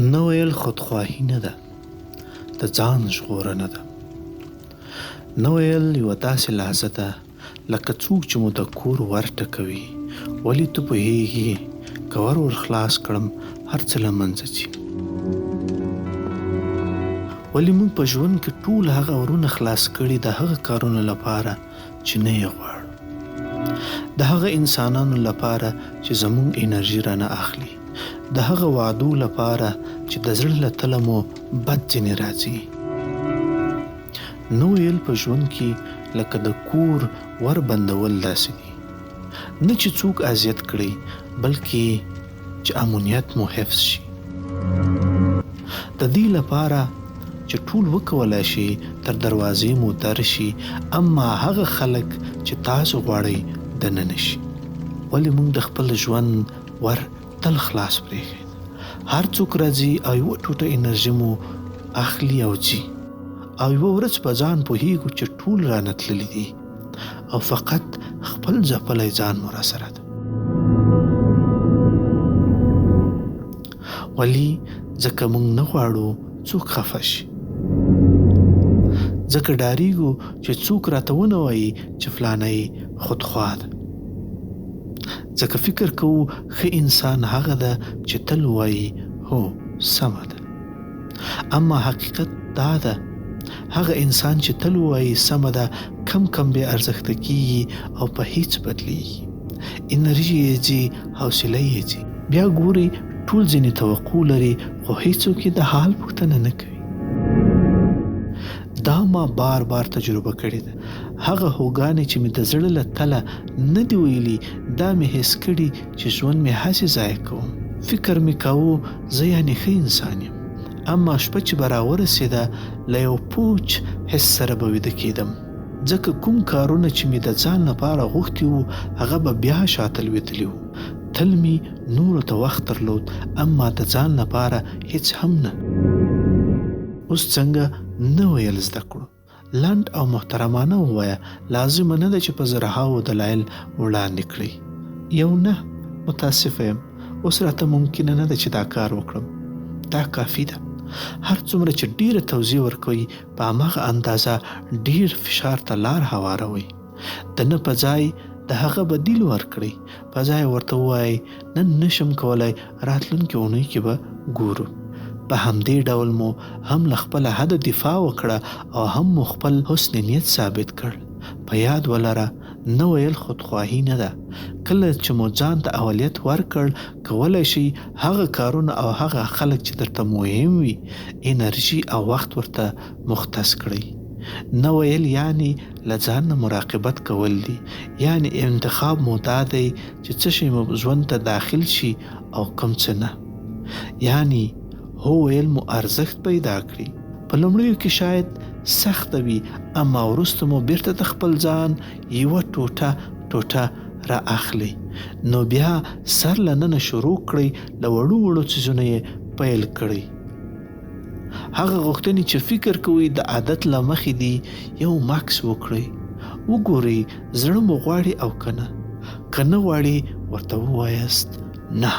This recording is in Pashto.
نه ویل خودخواهي نه ده، د ځان ژغورنه ده. نه ویل یوه داسې لحظه ده لکه څوک چې مو د کور ور ټکوي، ولې ته پوهېږي که ور خلاص کړم هر څه له منځه ځي. ولې موږ په ژوند کې ټول هغه ورونه خلاص کړي د هغه کارونو لپاره چې نه یې غواړو، د هغه انسانانو لپاره چې زموږ انرژي رانه اخلي، د هغه وعدو لپاره چې د زړه له تله مو بد ځینې راځي. نه ویل په ژوند کې لکه د کور ور بندول داسې دي، نه چې څوک اذیت کړي بلکې چې امنیت مو حفظ شي. د دې لپاره چې ټول وکولای شي تر دروازې مو درشي، اما هغه خلک چې تاسو غواړئ دننه شي. ولې موږ د خپل ژوند ور تل خلاص پرېږدي، هر څوک راځي او یوه ټوټه انرژي مو اخلي او ځي، او یوه ورځ په ځان پوهېږو چې ټول رانه تللي دي او فقط خپل ځپلی ځان مو راسره ده. ولې ځکه موږ نه غواړو څوک خفه شي، ځکه ډاریږو چې څوک راته ونه وایي چې فلانی خودخواه ده، ځکه فکر کوو ښه انسان هغه ده چې تل وایي هو سمه ده. اما حقیقت دا ده هغه انسان چې تل وایي سمه ده کم بې ارزښته کیږي او په هیڅ بدلیږي، انرژي یې ځي، حوصله یې ځي. بیا ګوري ټول ځینې توقع لري خو هیڅوک یې د حال پوښتنه نه کوي. دا ما بار تجربه کړې ده. هغه هوګانې چې مې د زړه له تله نه دی ویلي، دا مې حس کړي چې ژوند مې هسې ضایع کوم. فکر مې کاوه زه یعنې ښه انسان یم، اما شپه چې به راورسېده له یو پوچ حس سره به ویده کېدم، ځکه کوم کارونه چې مې د ځان لپاره غوښتي وو هغه به بیا شاته لوېدلي وو. تل مې نورو ته وخت درلود، اما د ځان لپاره هیڅ هم نه. اوس څنګه نه ویل زده کړو؟ لنډ او محترمانه ووایه، لازمه نه ده چې په زرهاوو دلایل وړاندې کړئ. یو نه، متاسفه یم، اوس راته ممکنه نه ده چې دا کار وکړم. دا کافي ده. هر څومره چې ډیره توضیح ورکوي په هماغه اندازه ډیر فشار ته لار هواروئ. د نه په ځای د هغه بدیل ورکړئ. په ځای ورته ووایئ نن نشم کولی، راتلونکې اونۍ کې به ګورو. په همدې ډول مو هم له خپله حده دفاع وکړه او هم مو خپل حسن نیت ثابت کړ. په یاد ولره نه ویل خودخواهي نه ده. کله چې مو ځان ته اولویت ورکړ، کولی شئ هغه کارونه او هغه خلک چې درته مهم وي انرژي او وخت ورته مختص کړئ. نه ویل یعنی له ځان نه مراقبت کول دي، یعنی انتخاب مو دا دی چې څه شی مو ژوند ته داخل شي او کوم څه نه. یعنی هو ویل مو ارزښت پیدا کړي. په لومړیو کې شاید سخته وي، اما وروسته مو بیرته د خپل ځان یوه ټوټه را اخلي. نو بیا سر له ننه شروع کړئ، له وړو څیزونو یې پیل کړئ. هغه غوښتنې چې فکر کوئ د عادت له مخې دي یو مکس وکړئ، وګورئ زړه مو غواړي او که نه غواړي ورته ووایاست نه.